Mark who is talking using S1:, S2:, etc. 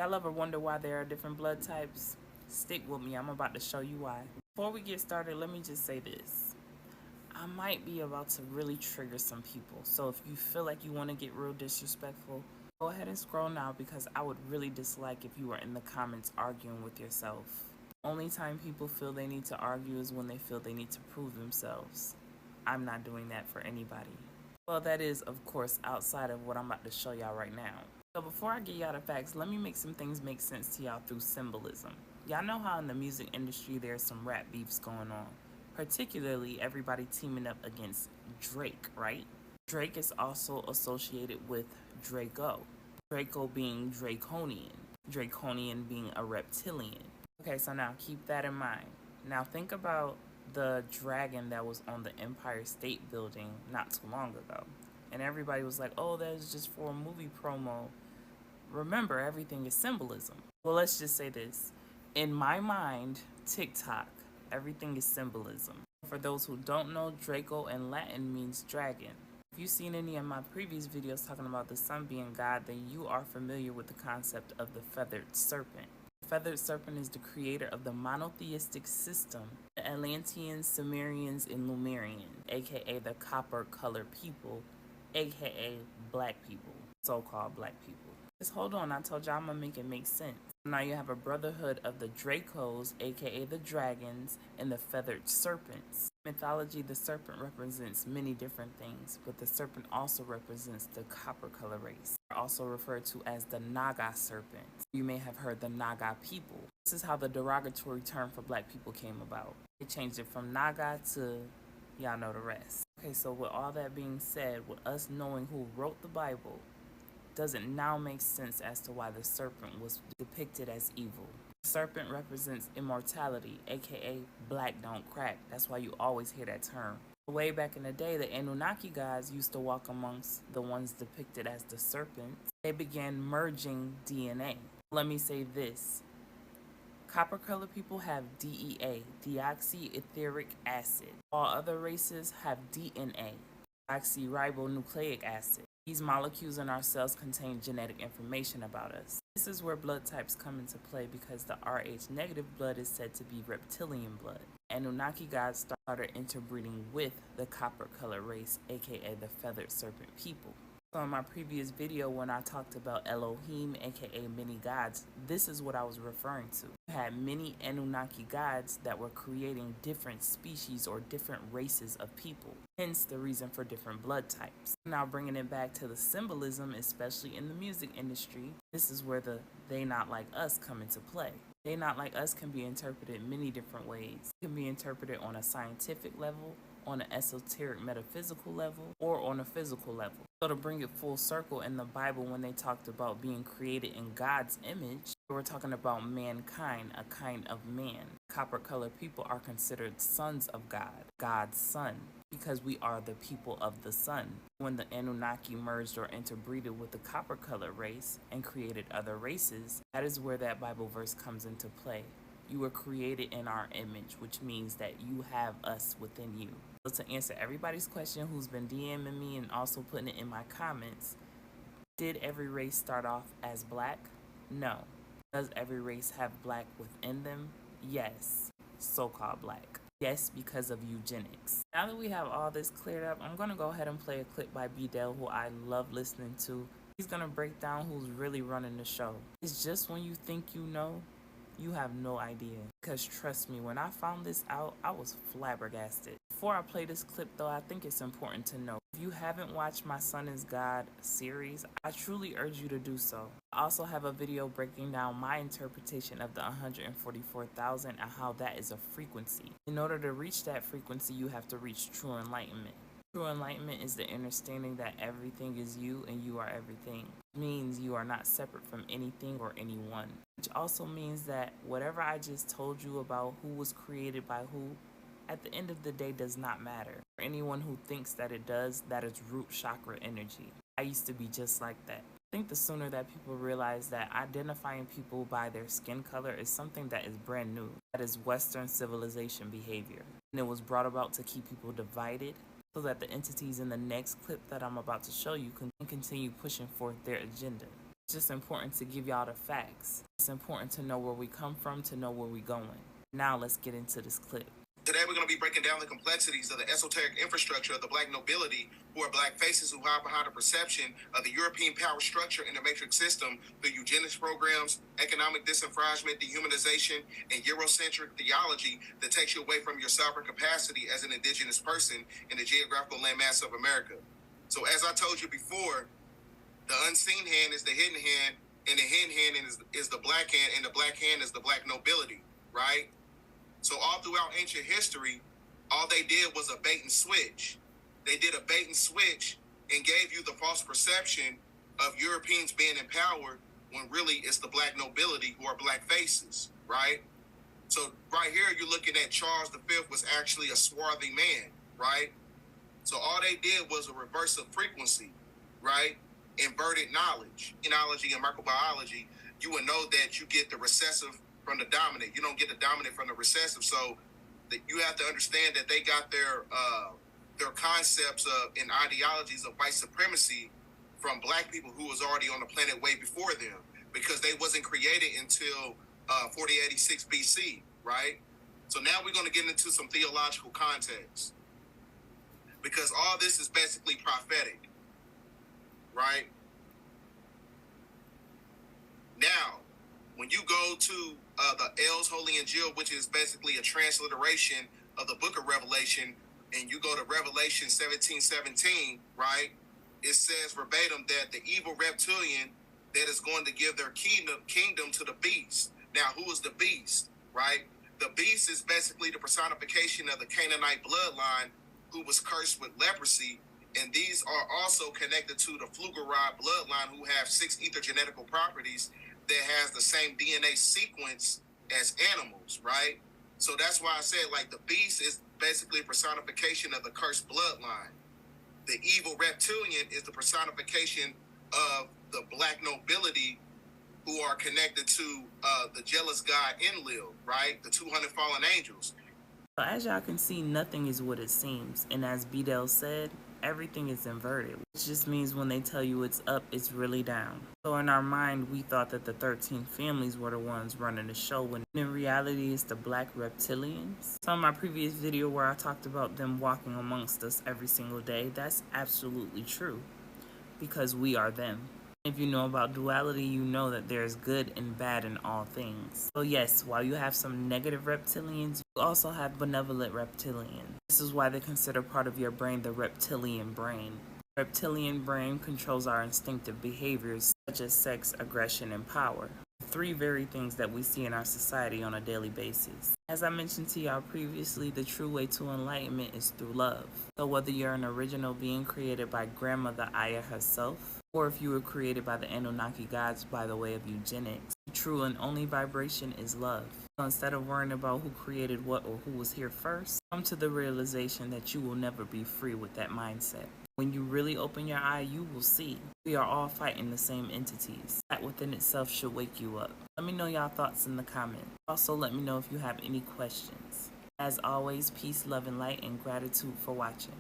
S1: Y'all ever wonder why there are different blood types? Stick with me, I'm about to show you why. Before we get started, let me just say this. I might be about to really trigger some people, so if you feel like you want to get real disrespectful, go ahead and scroll now because I would really dislike if you were in the comments arguing with yourself. Only time people feel they need to argue is when they feel they need to prove themselves. I'm not doing that for anybody. Well, that is, of course, outside of what I'm about to show y'all right now. So before I get y'all the facts, let me make some things make sense to y'all through symbolism. Y'all know how in the music industry there's some rap beefs going on, particularly everybody teaming up against Drake, right? Drake is also associated with Draco. Draco being draconian, draconian being a reptilian. Okay, so now keep that in mind. Now think about the dragon that was on the Empire State Building not too long ago. And everybody was like, oh, that is just for a movie promo. Remember, everything is symbolism. Well, let's just say this. In my mind, TikTok, everything is symbolism. For those who don't know, Draco in Latin means dragon. If you've seen any of my previous videos talking about the sun being God, then you are familiar with the concept of the feathered serpent. The feathered serpent is the creator of the monotheistic system, the Atlanteans, Sumerians, and Lumerians, aka the copper-colored people, aka black people, so-called black people. Just hold on, I told y'all I'm gonna make it make sense. Now you have a brotherhood of the Dracos, aka the dragons, and the feathered serpents. In mythology, the serpent represents many different things, but the serpent also represents the copper color race. They're also referred to as the Naga serpents. You may have heard the Naga people. This is how the derogatory term for black people came about. They changed it from Naga to y'all know the rest. Okay, so with all that being said, with us knowing who wrote the Bible, does it now make sense as to why the serpent was depicted as evil? The serpent represents immortality, aka black don't crack. That's why you always hear that term. Way back in the day, the Anunnaki gods used to walk amongst the ones depicted as the serpents. They began merging DNA. Let me say this. Copper colored people have DEA, deoxyetheric acid. All other races have DNA, deoxyribonucleic acid. These molecules in our cells contain genetic information about us. This is where blood types come into play because the Rh negative blood is said to be reptilian blood. Anunnaki gods started interbreeding with the copper color race, aka the feathered serpent people. So in my previous video when I talked about Elohim, aka many gods, this is what I was referring to. You had many Anunnaki gods that were creating different species or different races of people, hence the reason for different blood types. Now bringing it back to the symbolism, especially in the music industry, this is where the they not like us come into play. They not like us can be interpreted many different ways. It can be interpreted on a scientific level, on an esoteric metaphysical level, or on a physical level. So to bring it full circle, in the Bible when they talked about being created in God's image, they were talking about mankind, a kind of man. Copper colored people are considered sons of God, God's son, because we are the people of the sun. When the Anunnaki merged or interbreeded with the copper colored race and created other races, that is where that Bible verse comes into play. You were created in our image, which means that you have us within you. So to answer everybody's question who's been DMing me and also putting it in my comments, did every race start off as black? No. Does every race have black within them? Yes. So-called black. Yes, because of eugenics. Now that we have all this cleared up, I'm going to go ahead and play a clip by B-Dell, who I love listening to. He's going to break down who's really running the show. It's just when you think you know, you have no idea. Because trust me, when I found this out, I was flabbergasted. Before I play this clip though, I think it's important to know, if you haven't watched my Son is God series, I truly urge you to do so. I also have a video breaking down my interpretation of the 144,000 and how that is a frequency. In order to reach that frequency, you have to reach true enlightenment. True enlightenment is the understanding that everything is you and you are everything. It means you are not separate from anything or anyone. Which also means that whatever I just told you about who was created by who, at the end of the day does not matter. For anyone who thinks that it does, that is root chakra energy. I used to be just like that. I think the sooner that people realize that identifying people by their skin color is something that is brand new. That is Western civilization behavior. And it was brought about to keep people divided, so that the entities in the next clip that I'm about to show you can continue pushing forth their agenda. It's just important to give y'all the facts. It's important to know where we come from, to know where we're going. Now let's get into this clip.
S2: Today we're going to be breaking down the complexities of the esoteric infrastructure of the black nobility, who are black faces who hide behind the perception of the European power structure in the matrix system through eugenics programs, economic disenfranchisement, dehumanization, and Eurocentric theology that takes you away from your sovereign capacity as an indigenous person in the geographical landmass of America. So as I told you before, the unseen hand is the hidden hand, and the hidden hand is the black hand, and the black hand is the black nobility, right? So all throughout ancient history, all they did was a bait and switch. They did a bait and switch and gave you the false perception of Europeans being in power when really it's the black nobility who are black faces, right? So right here, you're looking at Charles V was actually a swarthy man, right? So all they did was a reverse of frequency, right? Inverted knowledge. In analogy and microbiology, you would know that you get the recessive from the dominant. You don't get the dominant from the recessive. So that you have to understand that they got their concepts of and ideologies of white supremacy from black people who was already on the planet way before them, because they wasn't created until 4086 BC, right? So now we're going to get into some theological context, because all this is basically prophetic, right? Now, when you go to the L's Holy Injil, which is basically a transliteration of the book of Revelation, and you go to Revelation 17:17, right? It says verbatim that the evil reptilian that is going to give their kingdom to the beast. Now, who is the beast, right? The beast is basically the personification of the Canaanite bloodline who was cursed with leprosy, and these are also connected to the Pflugerod bloodline, who have 6 ethergenetical properties that has the same DNA sequence as animals, right? So that's why I said, like, the beast is basically a personification of the cursed bloodline. The evil reptilian is the personification of the black nobility who are connected to the jealous god Enlil, right? The 200 fallen angels.
S1: So as y'all can see, nothing is what it seems. And as Bedell said, everything is inverted, which just means when they tell you it's up, it's really down. So in our mind, we thought that the 13 families were the ones running the show, when in reality it's the black reptilians. So in my previous video where I talked about them walking amongst us every single day, that's absolutely true, because we are them. If you know about duality, you know that there's good and bad in all things. So yes, while you have some negative reptilians, you also have benevolent reptilians. This is why they consider part of your brain the reptilian brain. Reptilian brain controls our instinctive behaviors such as sex, aggression, and power. 3 very things that we see in our society on a daily basis. As I mentioned to y'all previously, the true way to enlightenment is through love. So whether you're an original being created by Grandmother Aya herself, or if you were created by the Anunnaki gods by the way of eugenics, the true and only vibration is love. So instead of worrying about who created what or who was here first, come to the realization that you will never be free with that mindset. When you really open your eye, you will see we are all fighting the same entities. That within itself should wake you up. Let me know y'all thoughts in the comments. Also, let me know if you have any questions. As always, peace, love, and light, and gratitude for watching.